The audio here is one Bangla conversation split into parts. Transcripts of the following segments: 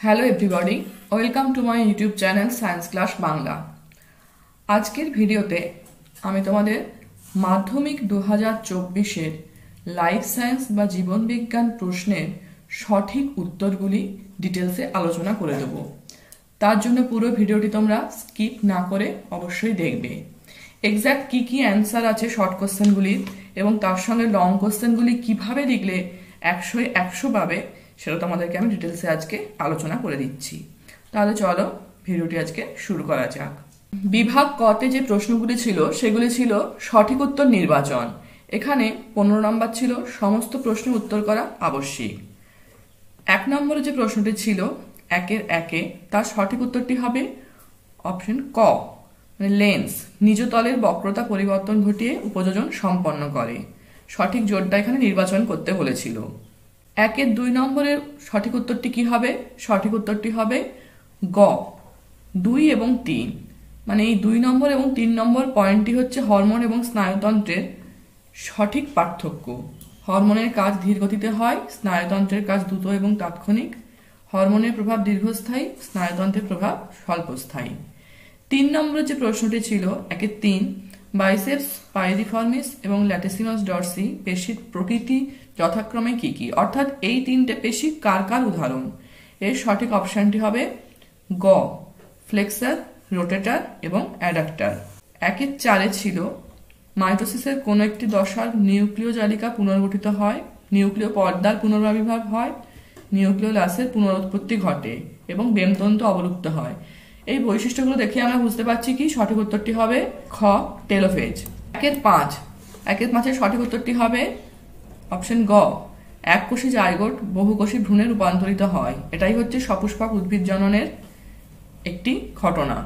Hello everybody, welcome to my YouTube channel science class Bangla. আজকের ভিডিওতে আমি তোমাদের মাধ্যমিক 2024-এর লাইফ সায়েন্স বা জীবনবিজ্ঞান প্রশ্নের সঠিক উত্তরগুলি ডিটেলসে আলোচনা করে দেব। তার জন্য পুরো ভিডিওটি তোমরা স্কিপ না করে অবশ্যই দেখবে। এক্স্যাক্ট কি কি অ্যান্সার আছে শর্ট কোশ্চেনগুলির এবং তার সঙ্গে লং কোশ্চেনগুলি কিভাবে লিখলে 100 পাবে সেটা তোমাদেরকে আমি ডিটেলসে আজকে আলোচনা করে দিচ্ছি। তাহলে চলো ভিডিওটি আজকে শুরু করা যাক। বিভাগ কতে যে প্রশ্নগুলি ছিল সেগুলি ছিল সঠিক উত্তর নির্বাচন। এখানে 15 নম্বর ছিল সমস্ত প্রশ্নের উত্তর করা আবশ্যিক। 1 নম্বরে যে প্রশ্নটি ছিল 1-এর 1-এ, তার সঠিক উত্তরটি হবে অপশন ক, মানে লেন্স নিজ তলের বক্রতা পরিবর্তন ঘটিয়ে উপযোজন সম্পন্ন করে। সঠিক জোরটা এখানে নির্বাচন করতে বলেছিল। 1-এর 2 নম্বরের সঠিক উত্তরটি কি হবে? সঠিক উত্তরটি হবে গ, 2 এবং 3। মানে এই 2 নম্বর এবং 3 নম্বর পয়েন্টটি হচ্ছে হরমোন এবং স্নায়ুতন্ত্রের সঠিক পার্থক্য। হরমোনের কাজ ধীর গতিতে হয়, স্নায়ুতন্ত্রের কাজ দ্রুত এবং তাৎক্ষণিক। হরমোনের প্রভাব দীর্ঘস্থায়ী, স্নায়ুতন্ত্রের প্রভাব স্বল্পস্থায়ী। 3 নম্বরের যে প্রশ্নটি ছিল 1-এর 3, বাইসেপস পাইরিফর্মিস এবং ল্যাটিসিমাস ডরসি পেশির প্রকৃতি যথাক্রমে কি কি, অর্থাৎ এই 3টে পেশি কার কার উদাহরণ? এর সঠিক অপশনটি হবে গ, ফ্লেক্সার, রোটেটার এবং অ্যাডাক্টার। 1-এর 4-এ ছিল মাইটোসিসের কোনো একটি দশার নিউক্লিয় জালিকা পুনর্গঠিত হয়, নিউক্লিয় পর্দার পুনরাবির্ভাব হয়, নিউক্লিওলাসের পুনরুৎপত্তি ঘটে এবং বেমতন্তু অবলুপ্ত হয়। এই বৈশিষ্ট্যগুলো দেখে আমরা বুঝতে পারছি কি সঠিক উত্তরটি হবে খ, টেলোফেজ। 1-এর 5-এর সঠিক উত্তরটি হবে অপশন গ, এককোষী জাইগোট বহুকোষী ভ্রূণে রূপান্তরিত হয়। এটাই হচ্ছে সপুষ্পক উদ্ভিদ জননের একটি ঘটনা।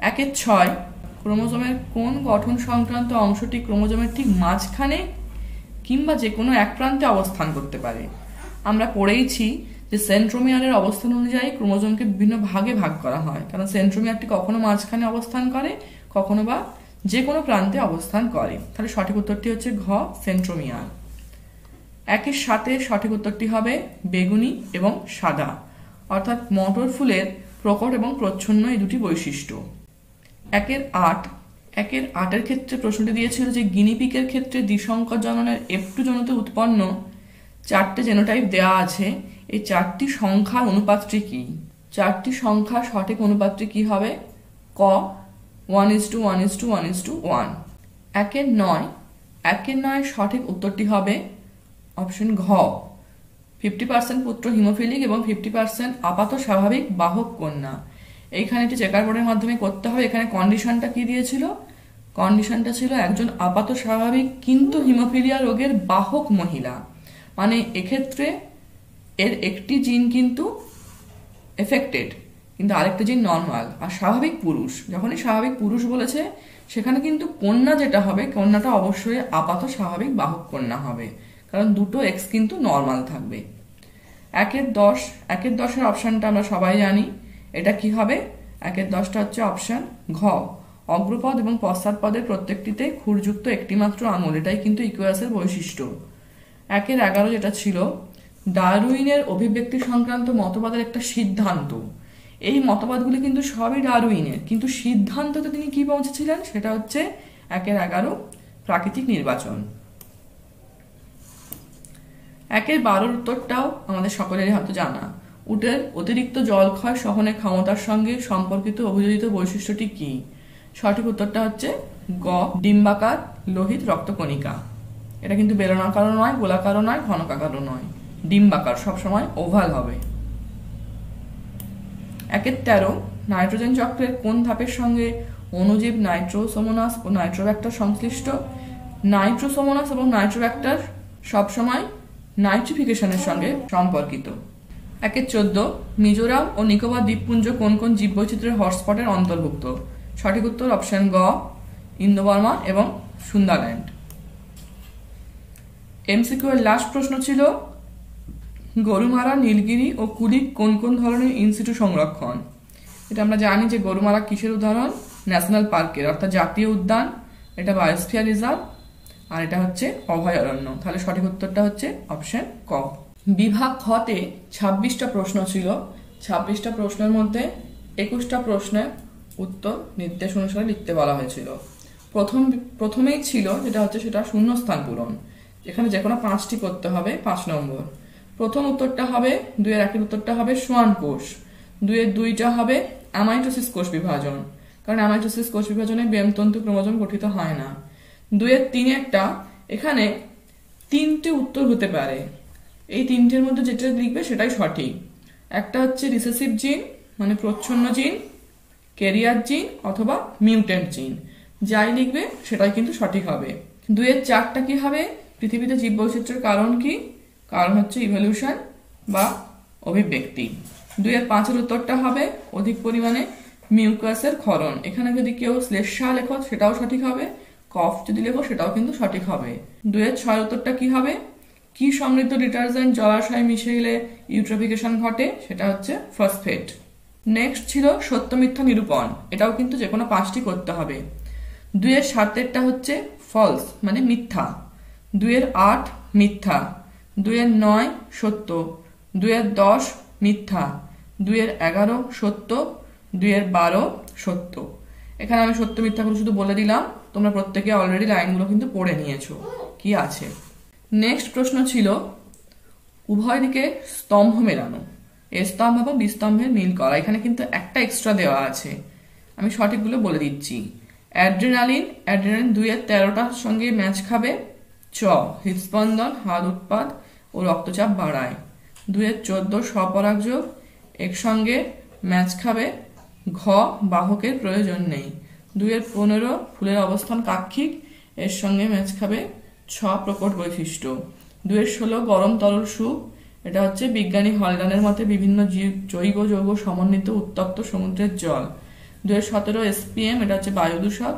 1-এর 6, ক্রোমোজোমের কোন গঠন সংক্রান্ত অংশটি ক্রোমোজোমের ঠিক মাঝখানে কিংবা যে কোনো এক প্রান্তে অবস্থান করতে পারে? আমরা পড়েইছি যে সেন্ট্রোমিয়ারের অবস্থান অনুযায়ী ক্রোমোজোমকে বিভিন্ন ভাগে ভাগ করা হয়, কারণ সেন্ট্রোমিয়ারটি কখনো মাঝখানে অবস্থান করে, কখনো বা যে কোনো প্রান্তে অবস্থান করে। তাহলে সঠিক উত্তরটি হচ্ছে ঘ, সেন্ট্রোমিয়ার। 1-এর 7-এর সঠিক উত্তরটি হবে বেগুনি এবং সাদা, অর্থাৎ মটর ফুলের প্রকট এবং প্রচ্ছন্ন এই দুটি বৈশিষ্ট্য। 1-এর 8-এর ক্ষেত্রে প্রশ্নটি দিয়েছিল যে গিনিপিকের ক্ষেত্রে দ্বিসংকর জননের F2 জনতে উৎপন্ন 4টে জেনোটাইপ দেওয়া আছে, এই 4টি সংখ্যার অনুপাতটি কি? 4টি সংখ্যার সঠিক অনুপাতটি কি হবে? ক, 1:1:1:1। 1-এর 9 সঠিক উত্তরটি হবে অপশন ঘ, 50% পুত্র হিমোফিলিক এবং 50% আপাত স্বাভাবিক বাহক কন্যা। এইখানে একটি চেকার বোর্ডের মাধ্যমে করতে হবে। এখানে কন্ডিশনটা কি দিয়েছিল? কন্ডিশনটা ছিল একজন আপাত স্বাভাবিক কিন্তু হিমোফিলিয়া রোগের বাহক মহিলা। মানে এক্ষেত্রে এর একটি জিন কিন্তু এফেক্টেড কিন্তু আরেকটা জিন নর্মাল। আর স্বাভাবিক পুরুষ, যখনই স্বাভাবিক পুরুষ বলেছে সেখানে কিন্তু কন্যা যেটা হবে, কন্যাটা অবশ্যই আপাত স্বাভাবিক বাহক কন্যা হবে, কারণ দুটো এক্স কিন্তু নর্মাল থাকবে। 1-এর 10-এর অপশনটা আমরা সবাই জানি। এটা কি হবে? 1-এর 10টা হচ্ছে অপশন ঘ, অগ্রপদ এবং পশ্চাৎপদের প্রত্যেকটিতে খুরযুক্ত একটি মাত্র আঙুল। এটাই কিন্তু ইকুয়াসের বৈশিষ্ট্য। 1-এর 11 যেটা ছিল ডারউইনের অভিব্যক্তি সংক্রান্ত মতবাদের একটা সিদ্ধান্ত। এই মতবাদগুলি কিন্তু সবই ডারউইনের, কিন্তু সিদ্ধান্ততে তিনি কি পৌঁছেছিলেন সেটা হচ্ছে 1-এর 11 প্রাকৃতিক নির্বাচন। 1-এর 12 উত্তরটাও আমাদের সকলেরই হয়তো জানা। উটের অতিরিক্ত জলক্ষয় সহনের ক্ষমতার সঙ্গে সম্পর্কিত অভিযোজিত বৈশিষ্ট্যটি কি? সঠিক উত্তরটা হচ্ছে গ, ডিম্বাকার লোহিত রক্তকণিকা। এটা কিন্তু বেলনাকারও নয়, গোলাকারও নয়, ঘনকাকারও নয়, ডিম্বাকার, সবসময় ওভাল হবে। 1-এর 13, নাইট্রোজেন চক্রের কোন ধাপের সঙ্গে অণুজীব নাইট্রোসোমোনাস ও নাইট্রোব্যাক্টার সংশ্লিষ্ট? নাইট্রোসোমোনাস এবং নাইট্রোব্যাক্টার সবসময় নাইট্রিফিকেশনের সঙ্গে সম্পর্কিত। 1-এর 14, মিজোরাম ও নিকোবর দ্বীপপুঞ্জ কোন কোন জীববৈচিত্র্যের হটস্পটের অন্তর্ভুক্ত? সঠিক উত্তর অপশন গ, ইন্দোবর্মা এবং সুন্দারল্যান্ড। এমসিকিউ এর লাস্ট প্রশ্ন ছিল গরুমারা, নীলগিরি ও কুলিক কোন কোন ধরনের ইনসিটু সংরক্ষণ? এটা আমরা জানি যে গরুমারা কিসের উদাহরণ? ন্যাশনাল পার্কের, অর্থাৎ জাতীয় উদ্যান। এটা বায়োস্ফিয়ার রিজার্ভ আর এটা হচ্ছে অভয়ারণ্য। তাহলে সঠিক উত্তরটা হচ্ছে অপশন ক। বিভাগ খতে 26টা প্রশ্ন ছিল। 26টা প্রশ্নের মধ্যে 21টা প্রশ্নের উত্তর নির্দেশ অনুসারে লিখতে বলা হয়েছিল। প্রথমেই ছিল সেটা শূন্যস্থান পূরণ, এখানে যে কোনো 5টি করতে হবে 5 নম্বর। প্রথম উত্তরটা হবে 2-এর 1-এর উত্তরটা হবে সোয়ান কোষ, 2-এর 2টা হবে অ্যামাইটোসিস কোষ বিভাজন, কারণ অ্যামাইটোসিস কোষ বিভাজনে ব্যামতন্তু ক্রোমোজোম গঠিত হয় না। 2-এর 3-একটা এখানে 3টে উত্তর হতে পারে, এই 3টের মধ্যে যেটা লিখবে সেটাই সঠিক। একটা হচ্ছে রিসেসিভ জিন মানে প্রচ্ছন্ন জিন, ক্যারিয়ার জিন অথবা মিউটেন্ট জিন, যাই লিখবে সেটাই কিন্তু সঠিক হবে। 2-এর 4টা কি হবে, পৃথিবীতে জীববৈচিত্র্যের কারণ কি, কারণ হচ্ছে ইভলিউশন বা অভিব্যক্তি। 2-এর 5-এর উত্তরটা হবে অধিক পরিমাণে মিউকাসের ক্ষরণ, এখানে যদি কেউ শ্লেষ্মা লেখো সেটাও সঠিক হবে, কফ যদি লেখো সেটাও কিন্তু সঠিক হবে। 2-এর 6-এর উত্তরটা কি হবে, কি সমৃদ্ধ ডিটারজেন্ট জলাশয় মিশে গেলে ইউট্রোফিকেশন ঘটে, সেটা হচ্ছে ফসফেট। নেক্সট ছিল সত্য মিথ্যা নিরূপণ, এটাও কিন্তু যে কোনো 5টি করতে হবে। 2-এর 7-এরটা হচ্ছে ফলস মানে মিথ্যা, 2-এর 8 মিথ্যা, 2-এর 9 সত্য, 2-এর 10 মিথ্যা, 2-এর 11 সত্য, 2-এর 12 সত্য। এখানে আমি সত্য মিথ্যাগুলো শুধু বলে দিলাম, তোমরা প্রত্যেকে অলরেডি লাইনগুলো কিন্তু পড়ে নিয়েছো কি আছে। নেক্সট প্রশ্ন ছিল উভয় দিকে স্তম্ভ মেলানো, এ স্তম্ভ এবং বি স্তম্ভের মিল করা, এখানে কিন্তু একটা এক্সট্রা দেওয়া আছে, আমি সঠিকগুলো বলে দিচ্ছি। অ্যাড্রেনালিন 2-এর 13টার সঙ্গে ম্যাচ খাবে, চ হৃদস্পন্দন হাড় উৎপাদ ও রক্তচাপ বাড়ায়। 2-এর 14 স্বপরাগযোগ এর সঙ্গে ম্যাচ খাবে, ঘ বাহকের প্রয়োজন নেই। 2-এর 15 ফুলের অবস্থান কাক্ষিক এর সঙ্গে ম্যাচ খাবে, ছ প্রকট বৈশিষ্ট্য। 2-এর 16 গরম তরল সুপ, এটা হচ্ছে বিজ্ঞানী হলডানের মতে বিভিন্ন জৈব যৌগ সমন্বিত উত্তপ্ত সমুদ্রের জল। 2-এর 17 SPM, এটা হচ্ছে বায়ু দূষক।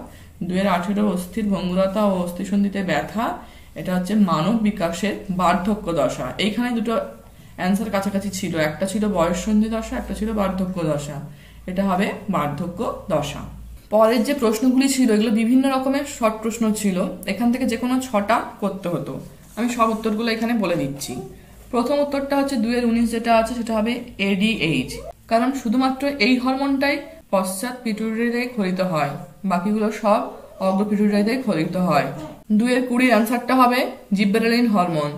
2-এর 18 অস্থির ভঙ্গুরতা ও অস্থিসন্ধিতে ব্যথা, এটা হচ্ছে মানব বিকাশের বার্ধক্য দশা। এইখানে দুটো অ্যান্সার কাছাকাছি ছিল, একটা ছিল বয়ঃসন্ধি দশা, একটা ছিল বার্ধক্য দশা, এটা হবে বার্ধক্য দশা। পরের যে প্রশ্নগুলি ছিল এগুলো বিভিন্ন রকমের শর্ট প্রশ্ন ছিল, এখান থেকে যে কোনো 6টা করতে হতো, আমি সব উত্তরগুলো এখানে বলে দিচ্ছি। প্রথম উত্তরটা হচ্ছে 2-এর 19 যেটা আছে সেটা হবে ADH, কারণ শুধুমাত্র এই হরমোনটাই পশ্চাৎ পিটুইটারিতে খরিত হয়, বাকিগুলো সব অগ্র পিটুইটারিতে খরিত হয়। 2-এর 20 অ্যান্সারটা হবে জিব্বেরেলিন হরমোন।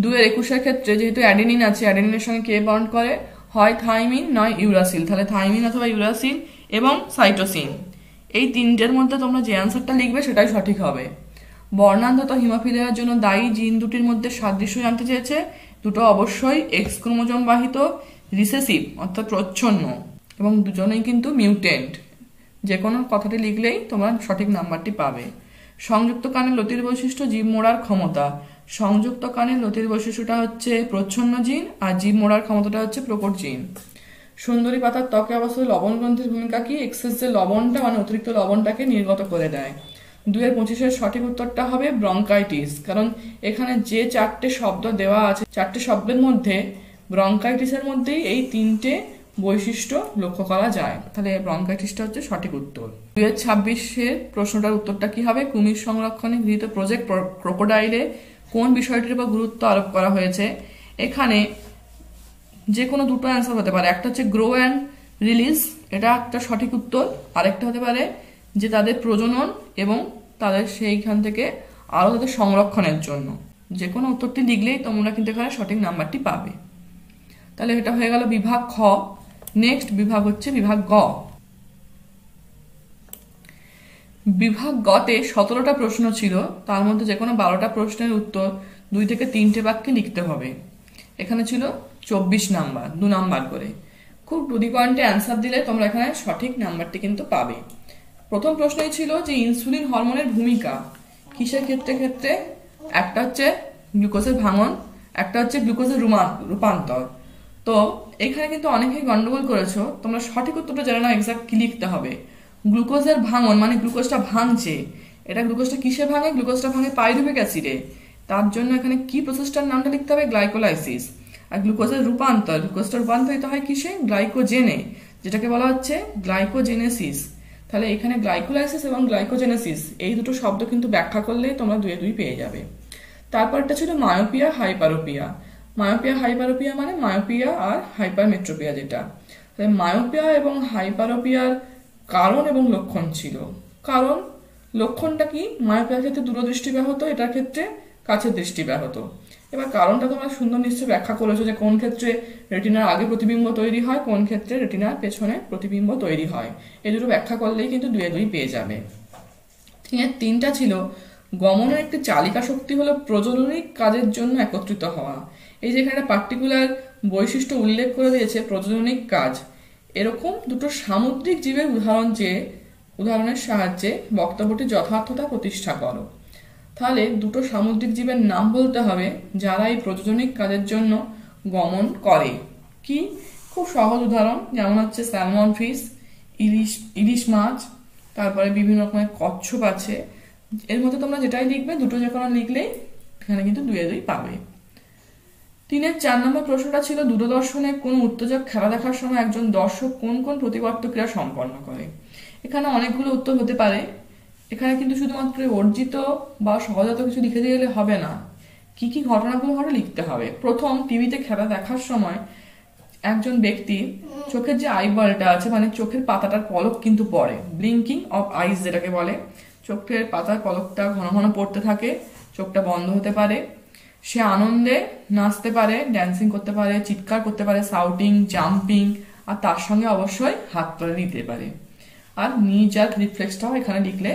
2-এর 21-এর ক্ষেত্রে যেহেতু অ্যাডেনিন আছে, অ্যাডেনিনের সঙ্গে কে বন্ড করে, হয় থাইমিন নয় ইউরাসিল, তাহলে থাইমিন অথবা ইউরাসিল এবং সাইটোসিন, এই 3টের মধ্যে তোমরা যে অ্যান্সারটা লিখবে সেটাই সঠিক হবে। বর্ণান্ধত হিমোফিলিয়ার জন্য দায়ী জিন দুটির মধ্যে সাদৃশ্য জানতে চেয়েছে, দুটো অবশ্যই এক্স ক্রোমোজোম বাহিত রিসেসিভ অর্থাৎ প্রচ্ছন্ন, এবং দুজনেই কিন্তু মিউটেন্ট, যে কোনো কথাটি লিখলেই তোমরা সঠিক নাম্বারটি পাবে। সংযুক্ত কানের লতির বৈশিষ্ট্য জীব মোড়ার ক্ষমতা, সংযুক্ত কানের লতির বৈশিষ্ট্যটা হচ্ছে প্রচ্ছন্ন জিন আর জীব মোড়ার ক্ষমতাটা হচ্ছে প্রকট জিন। সুন্দরী পাতার ত্বকে অবস্থিত লবণ গ্রন্থির ভূমিকা কি, এক্সেস যে লবণটা মানে অতিরিক্ত লবণটাকে নির্গত করে দেয়। 2-এর 25-এর সঠিক উত্তরটা হবে ব্রঙ্কাইটিস, কারণ এখানে যে 4টে শব্দ দেওয়া আছে 4টে শব্দের মধ্যে ব্রঙ্কাইটিসের মধ্যেই এই 3টে বৈশিষ্ট্য লক্ষ্য করা যায়, তাহলে ব্রঙ্কাইটিসটা হচ্ছে সঠিক উত্তর। 2-এর 26-এর প্রশ্নটার উত্তরটা কি হবে, কুমির সংরক্ষণে গৃহীত প্রজেক্ট ক্রোকোডাইলে কোন বিষয়টির উপর গুরুত্ব আরোপ করা হয়েছে, এখানে যে কোনো দুটো অ্যান্সার হতে পারে, একটা হচ্ছে গ্রো অ্যান্ড রিলিজ, এটা একটা সঠিক উত্তর, আরেকটা হতে পারে যে তাদের প্রজনন এবং তাদের সেইখান থেকে আরও তাদের সংরক্ষণের জন্য। যে কোনো উত্তরটি লিখলেই তোমরা কিন্তু এখানে সঠিক নাম্বারটি পাবে। তাহলে এটা হয়ে গেল বিভাগ খ। নেক্সট বিভাগ হচ্ছে বিভাগ গ। বিভাগ গতে 17টা প্রশ্ন ছিল, তার মধ্যে যে কোনো 12টা প্রশ্নের উত্তর 2 থেকে 3টে বাক্যে লিখতে হবে। এখানে ছিল 24 নাম্বার, 2 নাম্বার করে, খুব টু দি পয়েন্টে অ্যান্সার দিলে তোমরা এখানে সঠিক নাম্বারটি কিন্তু পাবে। প্রথম প্রশ্নই ছিল যে ইনসুলিন হরমোনের ভূমিকা কিসের ক্ষেত্রে, একটা হচ্ছে গ্লুকোজের ভাঙন, একটা হচ্ছে গ্লুকোজের রূপান্তর। তো এখানে কিন্তু অনেকেই গন্ডগোল করেছো, তোমরা সঠিক উত্তরটা জানো না এক্সাক্ট কি লিখতে হবে। গ্লুকোজের ভাঙন মানে গ্লুকোজটা ভাঙছে, এটা গ্লুকোজটা কিসে ভাঙে, গ্লুকোজটা ভাঙে পাইরুভিক অ্যাসিডে, তার জন্য এখানে কি প্রসেসটার নামটা লিখতে হবে, গ্লাইকোলাইসিস। আর গ্লুকোজের রূপান্তর, গ্লুকোজটা রূপান্তরিত হয় কিসে, গ্লাইকোজেনে, যেটাকে বলা হচ্ছে গ্লাইকোজেনেসিস। তাহলে এখানে গ্লাইকোলাইসিস এবং গ্লাইকোজেনেসিস এই দুটো শব্দ কিন্তু ব্যাখ্যা করলে তোমরা 2 পেয়ে যাবে। তারপরটা ছিল মায়োপিয়া হাইপারোপিয়া। মায়োপিয়া হাইপারোপিয়া মানে মায়োপিয়া আর হাইপারমেট্রোপিয়া যেটা। মায়োপিয়া এবং হাইপারোপিয়ার কারণ এবং লক্ষণ ছিল। কারণ লক্ষণটা কি? মায়োপিয়ার ক্ষেত্রে দূরদৃষ্টি ব্যাহত, এটার ক্ষেত্রে কাছের দৃষ্টি ব্যাহত। এবার কারণটা তোমরা সুন্দর নিশ্চয়ই ব্যাখ্যা করেছো যে কোন ক্ষেত্রে রেটিনার আগে প্রতিবিম্ব তৈরি হয়, কোন ক্ষেত্রে রেটিনার পেছনে প্রতিবিম্ব তৈরি হয়। এই দুটো ব্যাখ্যা করলেই কিন্তু 2 পেয়ে যাবে। তিনটা ছিল গমনের একটি চালিকা শক্তি হলো প্রজননিক কাজের জন্য একত্রিত হওয়া। এই যে এখানে পার্টিকুলার বৈশিষ্ট্য উল্লেখ করে দিয়েছে প্রজননিক কাজ। এরকম দুটো সামুদ্রিক জীবের উদাহরণের সাহায্যে বক্তব্যটি যথার্থতা প্রতিষ্ঠা করো। তাহলে দুটো সামুদ্রিক জীবের নাম বলতে হবে যারা এই প্রজননিক কাজের জন্য গমন করে। কি? খুব সহজ উদাহরণ, যেমন হচ্ছে স্যালমন ফিশ, ইলিশ মাছ, তারপরে বিভিন্ন রকমের কচ্ছপ আছে। এর মধ্যে তোমরা যেটাই লিখবে, দুটো যে কোনো লিখলেই এখানে কিন্তু 2 পাবে। 4 নম্বর প্রশ্নটা ছিল দূরদর্শনে কোন উত্তেজক খেলা দেখার সময় একজন দর্শক কোন কোন প্রতিবর্ত ক্রিয়া সম্পন্ন করে। এখানে অনেকগুলো উত্তর হতে পারে। এখানে কিন্তু শুধুমাত্র অর্জিত বা সহজাত কিছু লিখে দিলে হবে না, কি কি ঘটনাগুলো ঘটে লিখতে হবে। প্রথম, টিভিতে খেলা দেখার সময় একজন ব্যক্তি চোখের যে আইবলটা আছে, মানে চোখের পাতাটার পলক কিন্তু পড়ে, ব্লিঙ্কিং অফ আইস যেটাকে বলে। চোখের পাতার পলকটা ঘন ঘন পড়তে থাকে, চোখটা বন্ধ হতে পারে। সে আনন্দে নাচতে পারে, ড্যান্সিং করতে পারে, চিৎকার করতে পারে, সাউটিং, জাম্পিং, আর তার সঙ্গে অবশ্যই হাত তুলে নিতে পারে। আর নি জার্ক রিফ্লেক্সটাও এখানে লিখলে,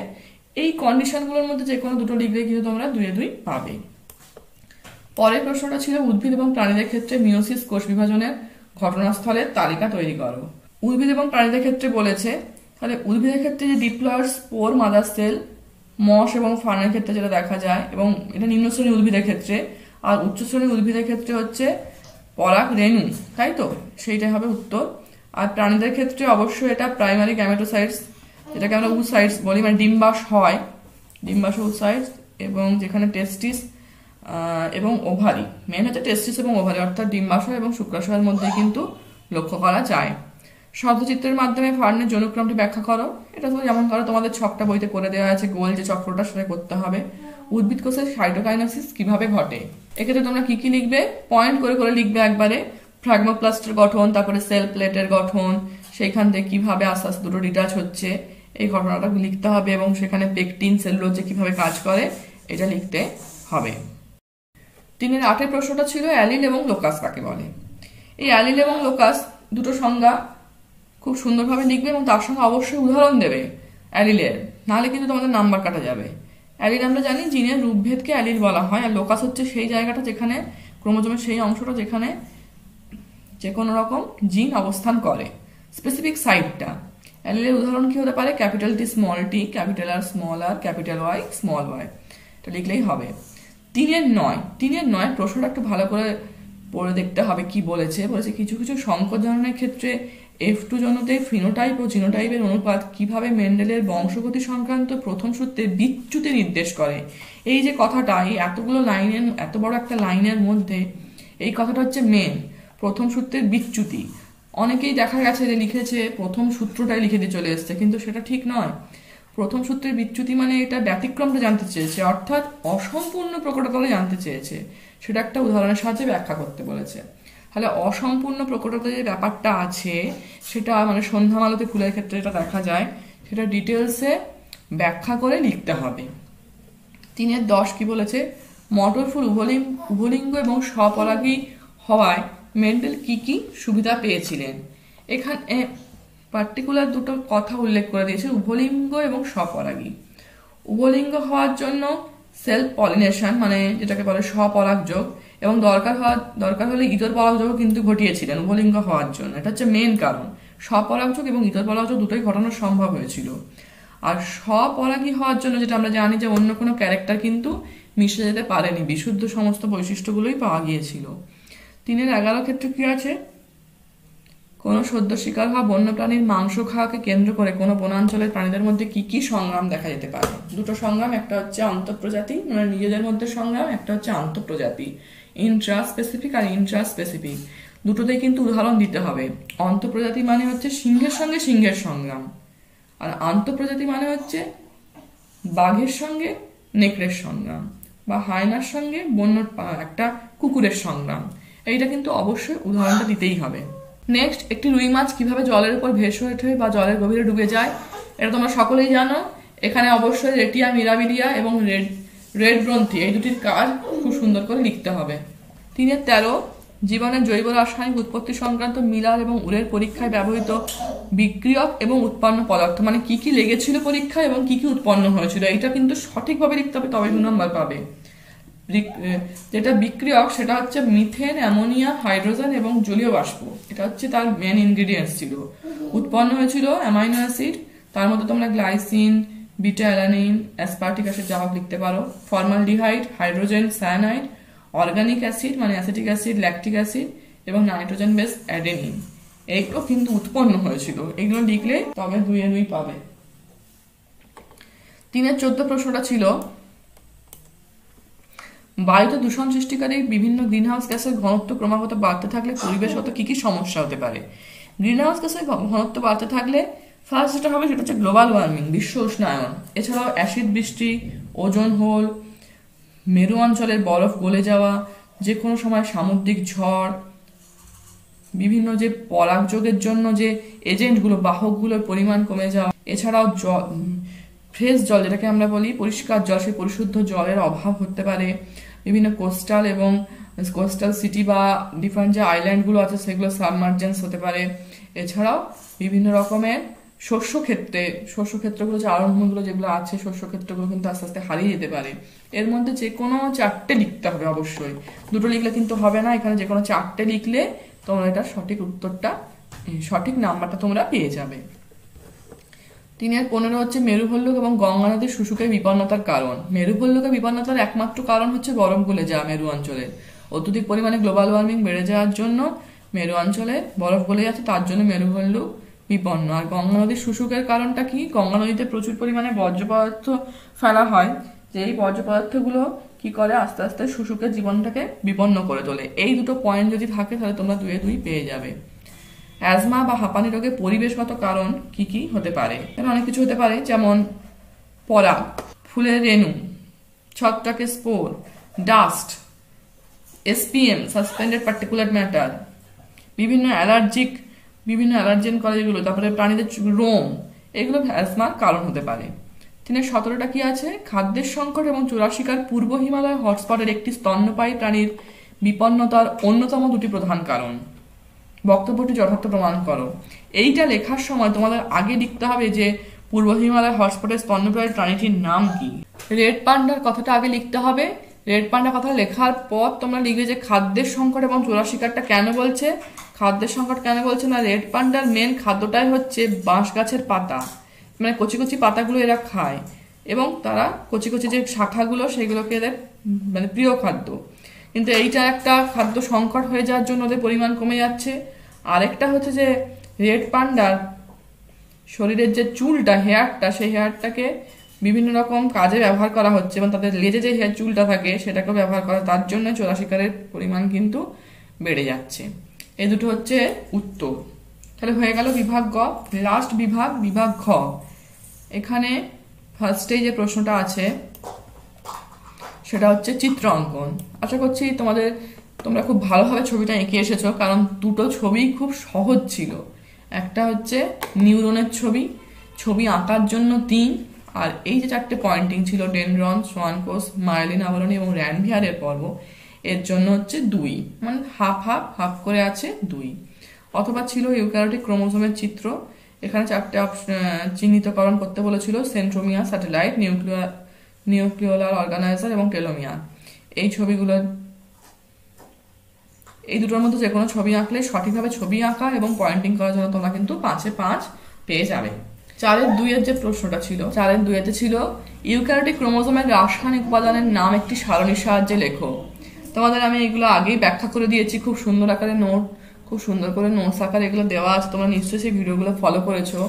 এই কন্ডিশনগুলোর মধ্যে যে কোনো দুটো লিখলে কিন্তু তোমরা 2 পাবে। পরের প্রশ্নটা ছিল উদ্ভিদ এবং প্রাণীদের ক্ষেত্রে মিওসিস কোষ বিভাজনের ঘটনাস্থলের তালিকা তৈরি করো। উদ্ভিদ এবং প্রাণীদের ক্ষেত্রে বলেছে, তাহলে উদ্ভিদের ক্ষেত্রে যে ডিপ্লয়েড স্পোর মাদার সেল, মশ এবং ফার্নের ক্ষেত্রে যেটা দেখা যায়, এবং এটা নিম্ন শ্রেণীর উদ্ভিদের ক্ষেত্রে। আর উচ্চ শ্রেণীর উদ্ভিদের ক্ষেত্রে হচ্ছে পরাগ রেণু, তাই তো? সেইটাই হবে উত্তর। আর প্রাণীদের ক্ষেত্রে অবশ্যই এটা প্রাইমারি গ্যামেটোসাইটস, যেটাকে আমরা উসাইটস বলি, মানে ডিম্বাশ হয়, ডিম্বাশ উসাইটস, এবং যেখানে টেস্টিস এবং ওভারি, মেন হচ্ছে টেস্টিস এবং ওভারি, অর্থাৎ ডিম্বাশয় এবং শুক্রাশয়ের মধ্যে কিন্তু লক্ষ্য করা যায়। শব্দচিত্রের মাধ্যমে ফার্নের যৌনক্রমটি ব্যাখ্যা করো। এটা তো যেমন ধরো তোমাদের ছকটা বইতে করে দেওয়া আছে, গোল যে চক্রটা সেটা করতে হবে। উদ্ভিদ কোষের সাইটোকাইনেসিস কিভাবে ঘটে, এক্ষেত্রে তোমরা কি কি লিখবে, পয়েন্ট করে করে লিখবে একবারে। ফ্র্যাগমোপ্লাস্টের গঠন, তারপরে সেল প্লেটের গঠন, সেইখান থেকে কিভাবে আস্তে আস্তে দুটো ডিটাচ হচ্ছে, এই ঘটনাটা লিখতে হবে, এবং সেখানে পেকটিন, সেলুলোজ যে কিভাবে কাজ করে এটা লিখতে হবে। 8 প্রশ্নটা ছিল অ্যালিল এবং লোকাস কাকে বলে। এই অ্যালিল এবং লোকাস দুটো সংজ্ঞা খুব সুন্দরভাবে লিখবে, এবং তার সঙ্গে অবশ্যই উদাহরণ দেবে অ্যালিলের, নাহলে কিন্তু তোমাদের নাম্বার কাটা যাবে। অ্যালিল আমরা জানি জিনের রূপভেদকে অ্যালিল বলা হয়, আর লোকাস হচ্ছে সেই জায়গাটা যেখানে ক্রোমোজোমের সেই অংশটা যেখানে যে কোনো রকম জিন অবস্থান করে, স্পেসিফিক সাইটটা। অ্যালিলের উদাহরণ কি হতে পারে? Capital T small tea, capital আর স্মল আর, ক্যাপিটাল ওয়াই স্মল ওয়াই, এটা লিখলেই হবে। 3-9 প্রশ্নটা একটু ভালো করে পড়ে দেখতে হবে কি বলেছে। কিছু কিছু সংকর জননের ক্ষেত্রে F2 জনতে ফিনোটাইপ ও জিনোটাইপের অনুপাত কিভাবে মেন্ডেলের বংশগতি সংক্রান্ত প্রথম সূত্রে বিচ্যুতি নির্দেশ করে। এই যে কথাটা, এই এতগুলো লাইনের, এত বড় একটা লাইনের মধ্যে এই কথাটা হচ্ছে মেন, প্রথম সূত্রের বিচ্যুতি। অনেকেই দেখা গেছে যে লিখেছে প্রথম সূত্রটাই লিখে দিয়ে চলে এসছে, কিন্তু সেটা ঠিক নয়। প্রথম সূত্রের বিচ্যুতি মানে এটা ব্যতিক্রমটা জানতে চেয়েছে, অর্থাৎ অসম্পূর্ণ প্রকটতলে জানতে চেয়েছে, সেটা একটা উদাহরণের সাহায্যে ব্যাখ্যা করতে বলেছে। তাহলে অসম্পূর্ণ প্রকটতা যে ব্যাপারটা আছে, সেটা মানে সন্ধ্যা মালতী ফুলের ক্ষেত্রে এটা দেখা যায়, সেটা ডিটেলসে ব্যাখ্যা করে লিখতে হবে। 3-10 কি বলেছে? মটর ফুল উভলিঙ্গ এবং স্বপরাগী হওয়ায় মেন্ডেল কি কি সুবিধা পেয়েছিলেন। এখানে পার্টিকুলার দুটো কথা উল্লেখ করে দিয়েছে, উভলিঙ্গ এবং স্বপরাগী। উভলিঙ্গ হওয়ার জন্য সেলফ পলিনেশন, মানে যেটাকে বলে স্বপরাগযোগ, এবং দরকার হলে ইতর পরাগযোগ কিন্তু ঘটিয়েছিলেন উভলিঙ্গ হওয়ার জন্য। এটা হচ্ছে মেন কারণ। স্বপরাগযোগ এবং ইতর পরাগযোগ দুটোই ঘটানো সম্ভব হয়েছিল। আর স্বপরাগী হওয়ার জন্য যেটা আমরা জানি যে অন্য কোনো ক্যারেক্টার কিন্তু মিশে যেতে পারেনি, বিশুদ্ধ সমস্ত বৈশিষ্ট্যগুলোই পাওয়া গিয়েছিল। 3-11 ক্ষেত্রে কি আছে? কোনো সদ্য শিকার হওয়া বন্যপ্রাণীর মাংস খাওয়াকে কেন্দ্র করে কোনো বনাঞ্চলের প্রাণীদের মধ্যে কি কি সংগ্রাম দেখা যেতে পারে। দুটো সংগ্রাম, একটা হচ্ছে আন্তঃপ্রজাতি মানে নিজেদের মধ্যে সংগ্রাম, একটা হচ্ছে আন্তঃপ্রজাতি, ইন্ট্রা স্পেসিফিক আর ইন্ট্রা স্পেসিফিক, দুটোতেই কিন্তু উদাহরণ দিতে হবে। আন্তঃপ্রজাতি মানে হচ্ছে সিংহের সঙ্গে সিংহের সংগ্রাম, আর আন্তঃপ্রজাতি মানে হচ্ছে বাঘের সঙ্গে নেকড়ের সংগ্রাম, বা হায়নার সঙ্গে বন্য একটা কুকুরের সংগ্রাম। এইটা কিন্তু অবশ্যই উদাহরণটা দিতেই হবে। নেক্সট, একটি রুই মাছ কিভাবে জলের উপর ভেসে ওঠে বা জলের গভীরে ডুবে যায়, এটা তোমরা সকলেই জানো। এখানে অবশ্যই রেটিয়া মিরাবিলিয়া এবং রেড গ্রন্থি এই দুটির কাজ খুব সুন্দর করে লিখতে হবে। 3-13 জীবনের জৈব রাসায়নিক উৎপত্তি সংক্রান্ত মিলার এবং উরের পরীক্ষায় ব্যবহৃত বিক্রিয়ক এবং উৎপন্ন পদার্থ, মানে কি কি লেগেছিল পরীক্ষায় এবং কি কি উৎপন্ন হয়েছিল, এটা কিন্তু সঠিকভাবে লিখতে হবে, তবে 2 নম্বর পাবে। যেটা বিক্রিয়ক সেটা হচ্ছে মিথেন, অ্যামোনিয়া, হাইড্রোজেন এবং জলীয় বাষ্প, এটা হচ্ছে তার মেন ইনগ্রিডিয়েন্টস ছিল। উৎপন্ন হয়েছিল অ্যামাইনো অ্যাসিড, তার মধ্যে তোমরা glycine, beta alanine, aspartic acid যা হোক লিখতে পারো, formaldehyde, hydrogen, cyanide, organic acid মানে অ্যাসিটিক অ্যাসিড, ল্যাকটিক অ্যাসিড এবং নাইট্রোজেন বেস অ্যাডেনিন, এইগুলো কিন্তু উৎপন্ন হয়েছিল। এগুলো লিখলে তবে 2-2 পাবে। 3-14 প্রশ্নটা ছিল বায়ুতে দূষণ সৃষ্টিকারী বিভিন্ন গ্রিনহাউস গ্যাসের ঘনত্ব ক্রমাগত বাড়তে থাকলে পরিবেশগত কি কি সমস্যা হতে পারে। গ্রিনহাউস গ্যাসের ঘনত্ব বাড়তে থাকলে ফার্স্ট যেটা হবে সেটা হচ্ছে গ্লোবাল ওয়ার্মিং, বিশ্ব উষ্ণায়ন। এছাড়াও অ্যাসিড বৃষ্টি, ওজোন হোল, মেরু অঞ্চলের বরফ গলে যাওয়া, যে কোনো সময় সামুদ্রিক ঝড়, বিভিন্ন যে পরাগযোগের জন্য যে এজেন্টগুলো, বাহকগুলোর পরিমাণ কমে যাওয়া, এছাড়াও ফ্রেশ জল যেটাকে আমরা বলি পরিষ্কার জল, সেই পরিশুদ্ধ জলের অভাব হতে পারে। বিভিন্ন কোস্টাল এবং কোস্টাল সিটি বা ডিফারেন্ট যে আইল্যান্ডগুলো আছে সেগুলো সাবমার্জেন্স হতে পারে। এছাড়াও বিভিন্ন রকমের শস্যক্ষেত্রগুলো যে আরম্ভগুলো যেগুলো আছে, শস্যক্ষেত্রগুলো কিন্তু আস্তে আস্তে হারিয়ে যেতে পারে। এর মধ্যে যে কোনো 4টে লিখতে হবে অবশ্যই, 2টো লিখলে কিন্তু হবে না। এখানে যে কোনো 4টে লিখলে তোমরা এটা সঠিক উত্তরটা, সঠিক নাম্বারটা তোমরা পেয়ে যাবে। 3-15 হচ্ছে মেরুভল্লুক এবং গঙ্গা নদীর শুশুকের বিপন্নতার কারণ। মেরুভল্লুকের বিপন্নতার একমাত্র কারণ হচ্ছে বরফ গলে যাওয়া মেরু অঞ্চলে। অত্যধিক পরিমাণে গ্লোবাল ওয়ার্মিং বেড়ে যাওয়ার জন্য মেরু অঞ্চলে বরফ গলে যাচ্ছে, তার জন্য মেরুভল্লুক বিপন্ন। আর গঙ্গা নদীর শুশুকের কারণটা কি? গঙ্গা নদীতে প্রচুর পরিমাণে বর্জ্য পদার্থ ফেলা হয়, যে এই বর্জ্য পদার্থগুলো কি করে আস্তে আস্তে শুশুকের জীবনটাকে বিপন্ন করে তোলে। এই 2টো পয়েন্ট যদি থাকে তাহলে তোমরা 2-2 পেয়ে যাবে। অ্যাজমা বা হাঁপানি রোগের পরিবেশগত কারণ কি কি হতে পারে? এখানে অনেক কিছু হতে পারে, যেমন পরাগ, ফুলের রেণু, ছত্রাকের spore, dust, SPM suspended particular matter, বিভিন্ন অ্যালার্জেন করে যেগুলো, তারপরে প্রাণীদের রোম, এগুলো অ্যাজমার কারণ হতে পারে। 17টা কি আছে? খাদ্যের সংকট এবং চোরা শিকার পূর্ব হিমালয় হটস্পটের একটি স্তন্যপায়ী প্রাণীর বিপন্নতার অন্যতম 2টি প্রধান কারণ। বক্তব্যটি যথার্থ প্রমাণ করো। এইটা লেখার সময় তোমাদের আগে লিখতে হবে যে পূর্ব হিমালয় হটস্পটের স্তন্যপায়ী প্রাণীটির নাম কি। রেড পান্ডার কথাটা আগে লিখতে হবে। রেড পান্ডার কথা লেখার পর তোমরা লিখবে যে খাদ্যের সংকট এবং চোরা শিকারটা কেন বলছে। খাদ্যের সংকট কেন বলছে না, রেড পান্ডার মেন খাদ্যটাই হচ্ছে বাঁশ গাছের পাতা, মানে কচি কচি পাতাগুলো এরা খায় এবং তারা কচি কচি যে শাখাগুলো সেগুলোকে এদের মানে প্রিয় খাদ্য। কিন্তু এইটা একটা খাদ্য সংকট হয়ে যাওয়ার জন্য ওদের পরিমাণ কমে যাচ্ছে। আরেকটা হচ্ছে যে রেড পান্ডার শরীরের যে চুলটা, হেয়ারটা, সেই হেয়ারটাকে বিভিন্ন রকম কাজে ব্যবহার করা হচ্ছে এবং তাদের লেজে যে হেয়ার চুলটা থাকে সেটাকেও ব্যবহার করা, তার জন্য চোরা শিকারের পরিমাণ কিন্তু বেড়ে যাচ্ছে। এই 2টো হচ্ছে উত্তর। তাহলে হয়ে গেল বিভাগ গ। লাস্ট বিভাগ ঘ। এখানে ফার্স্টে যে প্রশ্নটা আছে সেটা হচ্ছে চিত্র অঙ্কন। আশা করছি তোমরা খুব ভালোভাবে ছবিটা এঁকে এসেছো, কারণ 2টো ছবি খুব সহজ ছিল। একটা হচ্ছে নিউরনের ছবি আঁকার জন্য 3, আর এই যে 4টে পয়েন্টিং ছিল ডেনড্রন, সোয়ানকোষ, মায়োলিন আবরণী এবং র্যানভিয়ারের পর্ব, এর জন্য হচ্ছে 2, মানে হাফ করে আছে 2। অথবা ছিল ইউক্যারিওটিক ক্রোমোসোমের চিত্র। এখানে 4টে চিহ্নিতকরণ করতে বলেছিল, সেন্ট্রোমিয়ার, স্যাটেলাইট, নিউক্লিওলার অর্গানাইজার এবং টেলোমিয়ার। এই ছবিগুলো, এই 2টোর মধ্যে যে কোনো ছবি আঁকলে সঠিকভাবে ছবি আঁকা এবং পয়েন্টিং করার জন্য তোমরা কিন্তু 5-এ 5 পেয়ে যাবে। 4-2 যে প্রশ্নটা ছিল, 4-2 ছিল ইউক্যারিওটিক ক্রোমোসোমের রাসায়নিক উপাদানের নাম একটি সারণীর সাহায্যে লেখো। তোমাদের আমি এগুলো আগেই ব্যাখ্যা করে দিয়েছি, খুব সুন্দর আকারে খুব সুন্দর করে নোটস আকারে এগুলো দেওয়া আছে, তোমরা নিশ্চয়ই সেই ভিডিওগুলো ফলো করেছো।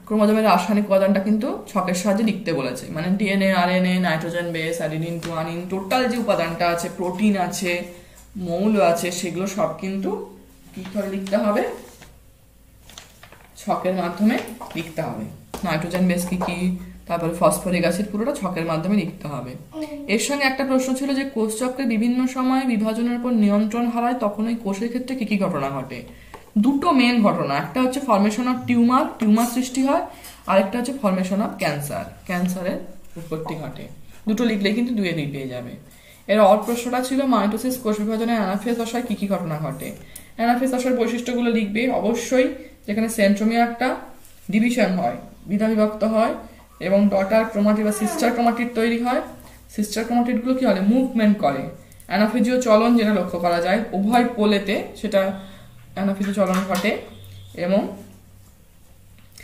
ক্রোমোসোমের রাসায়নিক উপাদানটা কিন্তু ছকের সাহায্যে লিখতে বলেছে, মানে DNA, RNA, nitrogen base, adenine, guanine, total যে উপাদানটা আছে, প্রোটিন আছে, মৌল আছে, সেগুলো সব কিন্তু কি করে লিখতে হবে, ছকের মাধ্যমে লিখতে হবে। নাইট্রোজেন বেস কি কি, তারপরে ফসফরিক অ্যাসিড, পুরোটা ছকের মাধ্যমে লিখতে হবে। এর সঙ্গে একটা প্রশ্ন ছিল যে কোষচক্রে বিভিন্ন সময় বিভাজনের উপর নিয়ন্ত্রণ হারায় তখন ওই কোষের ক্ষেত্রে কি কি ঘটনা ঘটে। দুটো মেন ঘটনা, একটা হচ্ছে ফর্মেশন অফ টিউমার সৃষ্টি হয়, আর একটা হচ্ছে ফর্মেশন অফ ক্যান্সারের উৎপত্তি ঘটে। দুটো লিখলেই কিন্তু 2 পেয়ে যাবে। এর প্রশ্নটা ছিল মাইটোসিস কোষ বিভাজনে অ্যানাফেজ দশায় কি কি ঘটনা ঘটে। অ্যানাফেজ দশার বৈশিষ্ট্যগুলো লিখবে অবশ্যই, যেখানে সেন্ট্রোমিয়ারটা ডিভিশন হয়, বিভক্ত হয়, এবং ডটার ক্রোমাটিড বা সিস্টার ক্রোমাটিড তৈরি হয়। সিস্টার ক্রোমাটিডগুলো কি হয়, মুভমেন্ট করে। অ্যানাফেজীয় চলন যেটা লক্ষ্য করা যায় উভয় পোলেতে, সেটা অ্যানাফেজীয় চলন ঘটে, এবং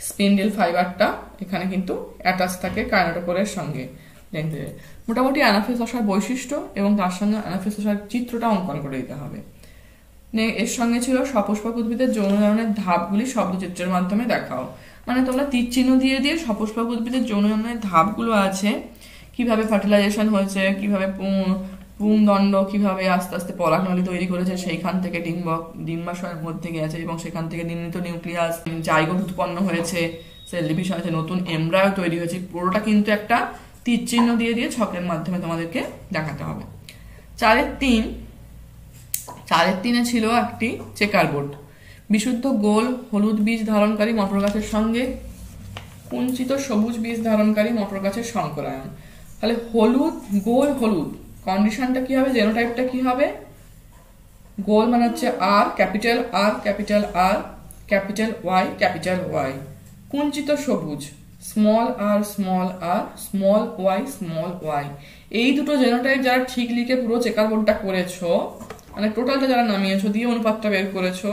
স্পিন্ডেল ফাইবারটা এখানে কিন্তু অ্যাটাচ থাকে কাইনেটোকোরের সঙ্গে। মোটামুটি অ্যানাফেজ দশার বৈশিষ্ট্য এবং তার সঙ্গে অ্যানাফেজ দশার চিত্রটা অঙ্কন করে দিতে হবে। এর সঙ্গে ছিল সপুষ্পক উদ্ভিদের যৌনজননের ধাপগুলি শব্দচিত্রের মাধ্যমে দেখাও। মানে তোমরা তীর চিহ্ন দিয়ে দিয়ে সপুষ্পক উদ্ভিদের যৌনজননের ধাপগুলো আছে, কিভাবে ফার্টিলাইজেশন হয়েছে, কিভাবে পুংদণ্ড কিভাবে আস্তে আস্তে পরাগনলী তৈরি করেছে, সেইখান থেকে ডিম্বাশয়ের মধ্যে গেছে এবং সেখান থেকে নির্মিত নিউক্লিয়াস, জাইগোট উৎপন্ন হয়েছে, সেল ডিভিশন হয়েছে, নতুন এমব্রায়ো তৈরি হয়েছে, পুরোটা কিন্তু একটা তীর চিহ্ন দিয়ে দিয়ে ছকের মাধ্যমে তোমাদেরকে দেখাতে হবে। 4-3 ছিল একটি চেকার বোর্ড। বিশুদ্ধ গোল হলুদ বীজ ধারণকারী মটর গাছের সঙ্গে কুঞ্চিত সবুজ বীজ ধারণকারী মটর গাছের সংকরায়ন। তাহলে গোল হলুদ কন্ডিশনটা কি হবে, জেনোটাইপটা কি হবে, গোল মানে হচ্ছে R, capital R, capital R, capital Y, capital Y. কুঞ্চিত সবুজ small r, small r, small y, small y. এই দুটো জেনোটাইপ যারা ঠিক লিখে পুরো চেকার বোর্ডটা করেছো, মানে টোটালটা যারা নামিয়েছো দিয়ে অনুপাতটা বের করেছো,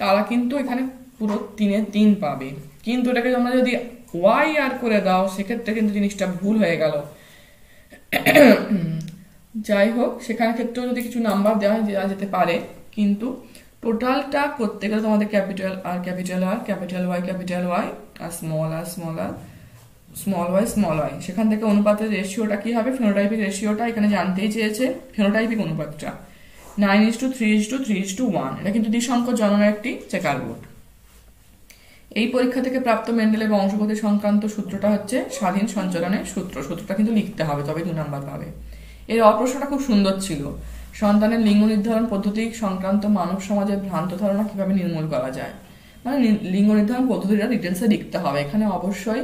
তারা কিন্তু এখানে পুরো 3-3 পাবে। কিন্তু এটাকে তোমরা যদি ওয়াই আর করে দাও সেক্ষেত্রে কিন্তু জিনিসটা ভুল হয়ে গেল। যাই হোক, সেখানে ক্ষেত্রেও যদি কিছু নাম্বার দেওয়া যেতে পারে, কিন্তু টোটালটা করতে গেলে তোমাদের capital R, capital R, capital Y, capital Y, আর small r, small r, small y, small y. সেখান থেকে অনুপাতের রেশিওটা কি হবে, ফেনোটাইপিক রেশিওটা এখানে জানতেই চেয়েছে। ফেনোটাইপিক অনুপাতটা 9:3:3:1। এটা কিন্তু দ্বিসংখ্যক জননের একটি চেকার বোর্ড। এই পরীক্ষা থেকে প্রাপ্ত মেন্ডেলের বংশগতি সংক্রান্ত সূত্রটা হচ্ছে স্বাধীন সঞ্চালনের সূত্রটা কিন্তু লিখতে হবে, তবে 2 নাম্বার পাবে। এর প্রশ্নটা খুব সুন্দর ছিল, সন্তানের লিঙ্গ নির্ধারণ পদ্ধতি সংক্রান্ত মানব সমাজের ভ্রান্ত ধারণা কিভাবে নির্মূল করা যায়। মানে লিঙ্গ নির্ধারণ পদ্ধতিটা ডিটেলসে লিখতে হবে। এখানে অবশ্যই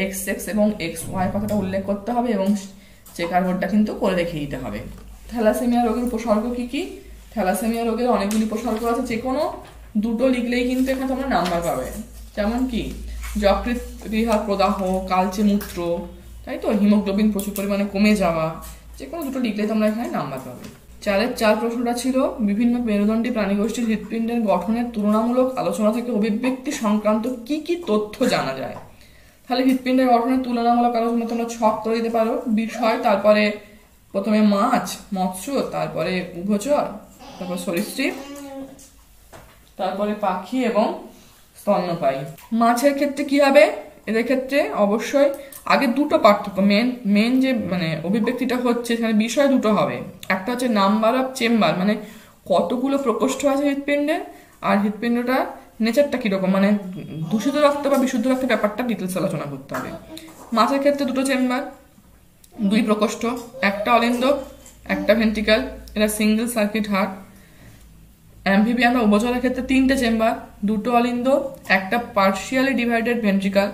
XX এবং XY কথাটা উল্লেখ করতে হবে এবং চেকার বোর্ডটা কিন্তু করে দেখিয়ে দিতে হবে। থ্যালাসেমিয়া রোগের উপসর্গ কি কি? থ্যালাসেমিয়া রোগের অনেকগুলি উপসর্গ আছে, যে কোনো 2টো লিখলেই কিন্তু এখানে তোমরা নাম্বার পাবে। যেমন কি যকৃৎ গৃহার প্রদাহ, কালচে মূত্র, তাই তো, হিমোগ্লোবিন প্রচুর পরিমাণে কমে যাওয়া, যে কোনো 2টো লিখলেই তোমরা এখানে নাম্বার পাবে। 4 প্রশ্নটা ছিল বিভিন্ন মেরুদণ্ডী প্রাণীগোষ্ঠীর হৃৎপিণ্ডের গঠনের তুলনামূলক আলোচনা থেকে অভিব্যক্তি সংক্রান্ত কি কি তথ্য জানা যায়। তাহলে হৃৎপিণ্ডের গঠনের তুলনামূলক আলোচনা তোমরা ছক করে দিতে পারো। বিষয়, তারপরে প্রথমে মাছ, মৎস্য, তারপরে উভচর, তারপর সরীসৃপ, তারপরে পাখি এবং স্তন্যপায়ী। মাছের ক্ষেত্রে কি হবে, এদের ক্ষেত্রে অবশ্যই আগে 2টো পার্থক্য, মেন যে মানে অভিব্যক্তিটা হচ্ছে সেখানে বিষয় 2টো হবে। একটা হচ্ছে নাম্বার অফ চেম্বার, মানে কতগুলো প্রকোষ্ঠ আছে হৃৎপিণ্ডের, আর হৃৎপিণ্ডটা নেচারটা কিরকম, মানে দূষিত রক্ত বা বিশুদ্ধ রক্তের ব্যাপারটা ডিটেলস আলোচনা করতে হবে। মাছের ক্ষেত্রে 2টো চেম্বার, 2 প্রকোষ্ঠ, একটা অলিন্দ, একটা ভেন্ট্রিকল, এটা সিঙ্গেল সার্কিট হার্ট। অ্যাম্ফিবিয়ান বা উভচরের ক্ষেত্রে 3টে চেম্বার, 2টো অলিন্দ, একটা পার্শিয়ালি ডিভাইডেড ভেন্ট্রিকল,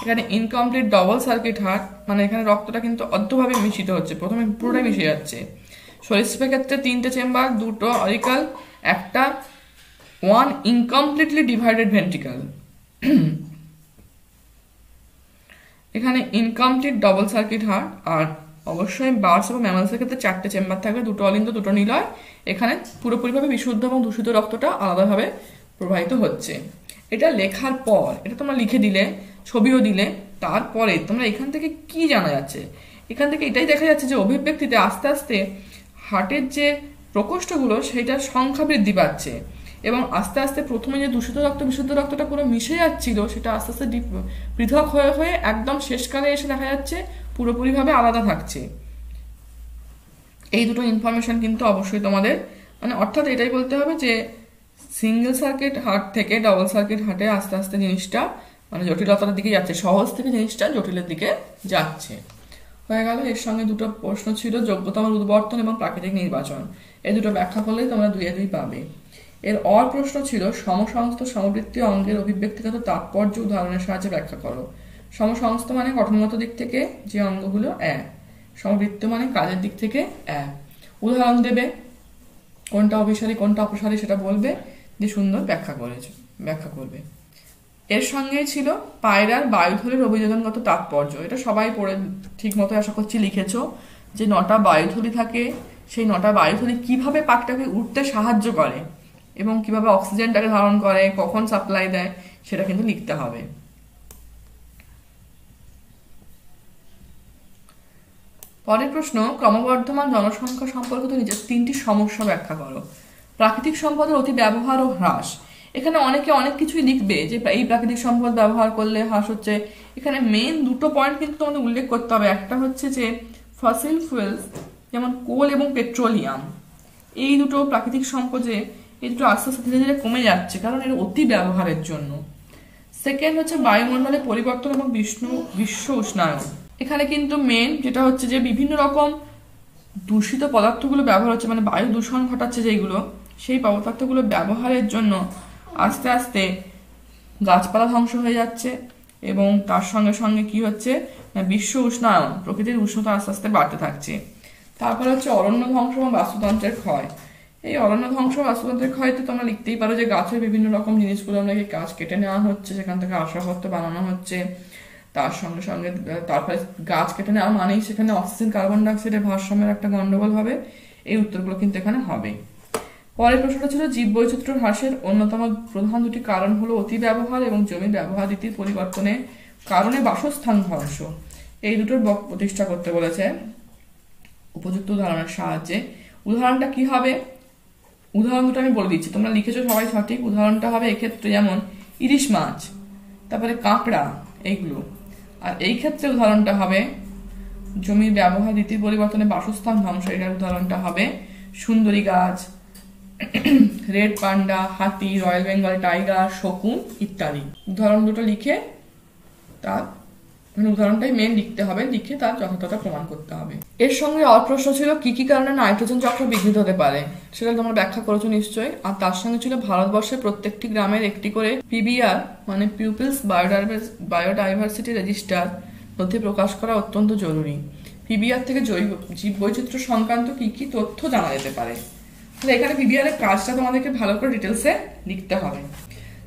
এখানে ইনকমপ্লিট ডবল সার্কিট হার্ট, মানে এখানে রক্তটা কিন্তু অর্ধভাবে মিশ্রিত হচ্ছে, প্রথমে পুরোটাই মিশে যাচ্ছে। সরীসৃপের ক্ষেত্রে 3টে চেম্বার, 2টো অরিকাল, একটা 1 ইনকমপ্লিটলি ডিভাইডেড ভেন্ট্রিকল, এখানে ইনকমপ্লিট ডবল সার্কিট হার্ট। আর অবশ্যই বার্ডস এবং ম্যামালসের ক্ষেত্রে 4টে চেম্বার থাকবে, 2টো অলিন্দ, 2টো নিলয়, এখানে পুরোপুরিভাবে বিশুদ্ধ এবং দূষিত রক্তটা আলাদাভাবে প্রবাহিত হচ্ছে। এটা লেখার পর এটা তোমরা লিখে দিলে, ছবিও দিলে, তারপরে তোমরা এখান থেকে কি জানা যাচ্ছে, এখান থেকে এটাই দেখা যাচ্ছে যে অভিব্যক্তিতে আস্তে আস্তে হার্টের যে প্রকোষ্ঠগুলো সেইটার সংখ্যা বৃদ্ধি পাচ্ছে এবং আস্তে আস্তে প্রথমে যে দূষিত রক্ত বিশুদ্ধ রক্তটা পুরো মিশে যাচ্ছিল সেটা আস্তে আস্তে পৃথক হয়ে হয়ে একদম শেষকালে এসে দেখা যাচ্ছে পুরোপুরিভাবে আলাদা থাকছে। এই 2টো ইনফরমেশন কিন্তু অবশ্যই তোমাদের, মানে অর্থাৎ এটাই বলতে হবে যে সিঙ্গেল সার্কিট হার্ট থেকে ডবল সার্কিট হার্টে আস্তে আস্তে জিনিসটা মানে জটিলতার দিকে যাচ্ছে, সহজ থেকে জিনিসটা জটিলের দিকে যাচ্ছে। হয়ে গেল। এর সঙ্গে দুটো প্রশ্ন ছিল, যোগ্যতার উদ্বর্তন এবং প্রাকৃতিক নির্বাচন। এই দুটো ব্যাখ্যা করলেই তোমরা 2-2 পাবে। এর প্রশ্ন ছিল, সমসংস্থ সমবৃত্তীয় অঙ্গের অভিব্যক্তিগত তাৎপর্য উদাহরণের সাহায্যে ব্যাখ্যা করো। সমসংস্থ মানে গঠনগত দিক থেকে যে অঙ্গগুলো এক, সমবৃত্ত মানে কাজের দিক থেকে এক। উদাহরণ দেবে, কোনটা অভিসারী কোনটা অপসারী সেটা বলবে, যে সুন্দর ব্যাখ্যা করবে। এর সঙ্গেই ছিল পায়রার বায়ুথলির অভিযোজনগত তাৎপর্য। এটা সবাই পড়ে ঠিক মতো আশা করছি লিখেছ, যে 9টা বায়ুথলি থাকে, সেই 9টা বায়ুথলি কিভাবে পাখিটাকে উঠতে সাহায্য করে এবং কিভাবে অক্সিজেনটাকে ধারণ করে, কখন সাপ্লাই দেয়, সেটা কিন্তু লিখতে হবে। পরের প্রশ্ন, ক্রমবর্ধমান জনসংখ্যা সম্পর্কিত নিচের 3টি সমস্যা ব্যাখ্যা করো। প্রাকৃতিক সম্পদের অতি ব্যবহার ও হ্রাস। এখানে অনেকে অনেক কিছুই লিখবে যে এই প্রাকৃতিক সম্পদ ব্যবহার করলে হ্রাস হচ্ছে। এখানে মেন দুটো পয়েন্ট কিন্তু তোমাদের উল্লেখ করতে হবে। একটা হচ্ছে যে ফসিল ফুয়েলস যেমন কোল এবং পেট্রোলিয়াম, এই দুটো প্রাকৃতিক সম্পদে এই দুটো আস্তে আস্তে ধীরে ধীরে কমে যাচ্ছে, কারণ এর অতি ব্যবহারের জন্য। সেকেন্ড হচ্ছে বায়ুমণ্ডলের পরিবর্তন এবং বিশ্ব উষ্ণায়ন। এখানে কিন্তু মেন যেটা হচ্ছে যে বিভিন্ন রকম দূষিত পদার্থগুলো ব্যবহার হচ্ছে, মানে বায়ু দূষণ ঘটাচ্ছে যেগুলো, সেই পদার্থগুলো ব্যবহারের জন্য আস্তে আস্তে গাছপালা ধ্বংস হয়ে যাচ্ছে এবং তার সঙ্গে সঙ্গে কি হচ্ছে না, বিশ্ব উষ্ণায়ন, প্রকৃতির উষ্ণতা আস্তে আস্তে বাড়তে থাকছে। তারপর হচ্ছে অরণ্য ধ্বংস এবং বাস্তুতন্ত্রের ক্ষয়। এই অরণ্য ধ্বংস বাস্তুতন্ত্রের ক্ষয়তে তোমরা লিখতেই পারো যে গাছের বিভিন্ন রকম জিনিসগুলো নাকি গাছ কেটে নেওয়া হচ্ছে, সেখান থেকে আসবাবপত্র বানানো হচ্ছে। তার সঙ্গে সঙ্গে তারপরে গাছ কেটে নেওয়া মানেই সেখানে অক্সিজেন কার্বন ডাইঅক্সাইডের ভারসাম্যের একটা গন্ডগোল হবে। এই উত্তরগুলো কিন্তু এখানে হবে। পরের প্রশ্নটা ছিল, জীববৈচিত্র্য হ্রাসের অন্যতম প্রধান দুটি কারণ হলো অতি ব্যবহার এবং জমির ব্যবহার রীতির পরিবর্তনের কারণে বাসস্থান ধ্বংস। এই দুটোর প্রতিষ্ঠা করতে বলেছে উপযুক্ত উদাহরণের সাহায্যে। উদাহরণটা কি হবে, উদাহরণ দুটো আমি বলে দিচ্ছি, তোমরা লিখেছো সবাই সঠিক। উদাহরণটা হবে এক্ষেত্রে যেমন ইলিশ মাছ, তারপরে কাঁকড়া, এইগুলো। আর এই ক্ষেত্রে উদাহরণটা হবে জমির ব্যবহার রীতির পরিবর্তনে বাসস্থান ধ্বংস। এটার উদাহরণটা হবে সুন্দরী গাছ, রেড পান্ডা, হাতি, রয়্যাল বেঙ্গল টাইগার, শকুন ইত্যাদি। উদাহরণ দুটো লিখে তার উদাহরণটাই মেন লিখতে হবে, লিখে তার যথাযথ প্রমাণ করতে হবে। এর সঙ্গে প্রশ্ন ছিল, কি কি কারণে নাইট্রোজেন চক্র বিঘ্নিত হতে পারে, সেটা তোমরা ব্যাখ্যা করেছো নিশ্চয়ই। আর তার সঙ্গে ছিল, ভারতবর্ষের প্রত্যেকটি গ্রামের একটি করে পিবিআর মানে পিপলস বায়োডাইভার্সিটি রেজিস্টার নথি প্রকাশ করা অত্যন্ত জরুরি। পিবিআর থেকে জীববৈচিত্র্য সংক্রান্ত কি কি তথ্য জানা যেতে পারে। তাহলে এখানে পিবিআর এর কাজটা তোমাদেরকে ভালো করে ডিটেলসে লিখতে হবে।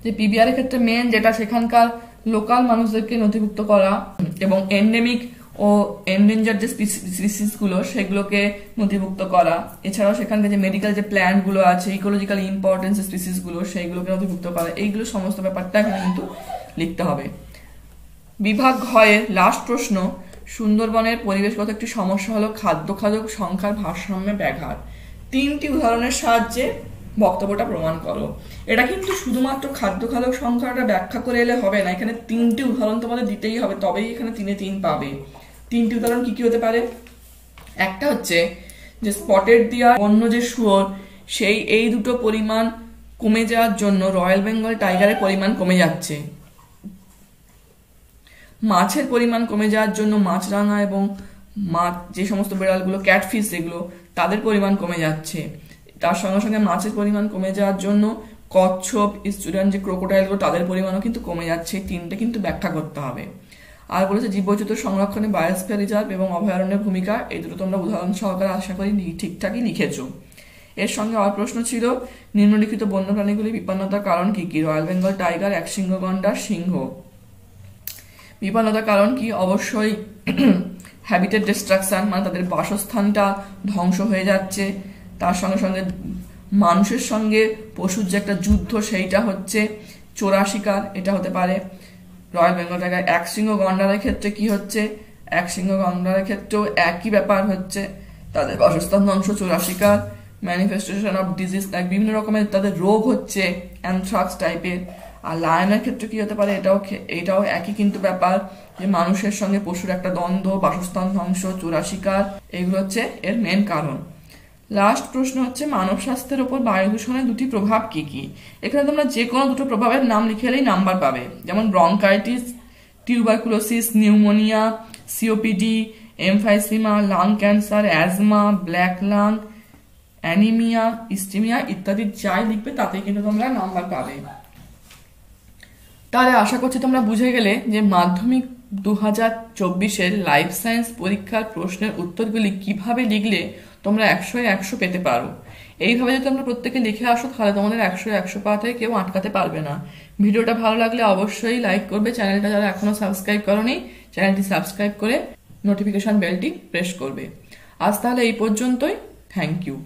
যে পিবিআর এর ক্ষেত্রে মেন যেটা, সেখানকার লোকাল মানুষদেরকে নথিভুক্ত করা এবং এন্ডেমিক ও এন্ডেঞ্জার যে স্পিসিসগুলো সেগুলোকে নথিভুক্ত করা। এছাড়াও সেখানকার যে মেডিকেল যে প্ল্যান্টগুলো আছে, ইকোলজিক্যাল ইম্পর্টেন্স স্পিসিসগুলো, সেইগুলোকে নথিভুক্ত করা। এইগুলো সমস্ত ব্যাপারটা এখানে কিন্তু লিখতে হবে। বিভাগ ঘয়ের লাস্ট প্রশ্ন, সুন্দরবনের পরিবেশগত একটি সমস্যা হলো খাদ্য খাদক সংখ্যার ভারসাম্যে ব্যাঘাত। 3টি উদাহরণের সাহায্যে বক্তব্যটা প্রমাণ করো। এটা কিন্তু শুধুমাত্র খাদ্য খাদক সংখ্যাটা ব্যাখ্যা করে এলে হবে না, এখানে 3টি উদাহরণ তোমাদের দিতেই হবে, তবেই এখানে 3-3 পাবে। 3টি উদাহরণ কি কি হতে পারে, একটা হচ্ছে যে স্পটেড ডিয়ার অন্য যে শুয়োর, সেই এই দুটো পরিমাণ কমে যাওয়ার জন্য রয়্যাল বেঙ্গল টাইগারের পরিমাণ কমে যাচ্ছে। মাছের পরিমাণ কমে যাওয়ার জন্য মাছরাঙা এবং মাছ যে সমস্ত বিড়ালগুলো ক্যাটফিশ যেগুলো, তাদের পরিমাণ কমে যাচ্ছে। তার সঙ্গে সঙ্গে মাছের পরিমাণ কমে যাওয়ার জন্য কচ্ছপ, স্টুডেন্ট যে ক্রোকোডাইলগুলো, তাদের পরিমাণও কিন্তু কমে যাচ্ছে। 3টে কিন্তু ব্যাখ্যা করতে হবে। আর বলেছে জীববৈচিত্র্য সংরক্ষণে বায়োস্ফিয়ার রিজার্ভ এবং অভয়ারণ্যের ভূমিকা। এই দুটো তোমরা উদাহরণ সহকারে আশা করি ঠিকঠাকই লিখেছো। এর সঙ্গে প্রশ্ন ছিল, নিম্নলিখিত বন্যপ্রাণীগুলি বিপন্নতার কারণ কি কি। রয়্যাল বেঙ্গল টাইগার, একশৃঙ্গ গন্ডার, সিংহ। বিপন্নতার কারণ কি, অবশ্যই হ্যাবিটেট ডিস্ট্রাকশন, মানে তাদের বাসস্থানটা ধ্বংস হয়ে যাচ্ছে। তার সঙ্গে সঙ্গে মানুষের সঙ্গে পশুর যে একটা যুদ্ধ, সেইটা হচ্ছে। চোরা শিকার, এটা হতে পারে। Royal Bengal tiger. একশৃঙ্গ গন্ডারের ক্ষেত্রে কি হচ্ছে, একশৃঙ্গ গন্ডারের ক্ষেত্রেও একই ব্যাপার হচ্ছে, তাদের বাসস্থান ধ্বংস, চোরা শিকার, ম্যানিফেস্টেশন অফ ডিজিজ, বিভিন্ন রকমের তাদের রোগ হচ্ছে, অ্যানথ্রাক্স টাইপের। আর লায়নের ক্ষেত্রে কি হতে পারে, এটাও একই কিন্তু ব্যাপার, যে মানুষের সঙ্গে পশুর একটা দ্বন্দ্ব, বাসস্থান ধ্বংস, চোরা শিকার, এইগুলো হচ্ছে এর মেন কারণ। লাস্ট প্রশ্ন হচ্ছে মানব স্বাস্থ্যের ওপর বায়ু দূষণের দুটি প্রভাব কি কি। এখানে তোমরা যে কোনো দুটো প্রভাবের নাম লিখে এলেই নাম্বার পাবে, যেমন bronchitis, tuberculosis, pneumonia, COPD, emphysema, lung cancer, asthma, black lung, anaemia, ischaemia ইত্যাদি যাই লিখবে তাতেই কিন্তু তোমরা নাম্বার পাবে। তাহলে আশা করছি তোমরা বুঝে গেলে যে মাধ্যমিক 2024-এর লাইফ সায়েন্স পরীক্ষার প্রশ্নের উত্তরগুলি কিভাবে লিখলে তোমরা 100-100 পেতে পারো। এইভাবে যদি তোমরা প্রত্যেকে লিখে আসো তাহলে তোমাদের 100-100 পাওয়াতে কেউ আটকাতে পারবে না। ভিডিওটা ভালো লাগলে অবশ্যই লাইক করবে, চ্যানেলটা যারা এখনো সাবস্ক্রাইব করোনি চ্যানেলটি সাবস্ক্রাইব করে নোটিফিকেশন বেলটি প্রেস করবে। আজ তাহলে এই পর্যন্তই। Thank you.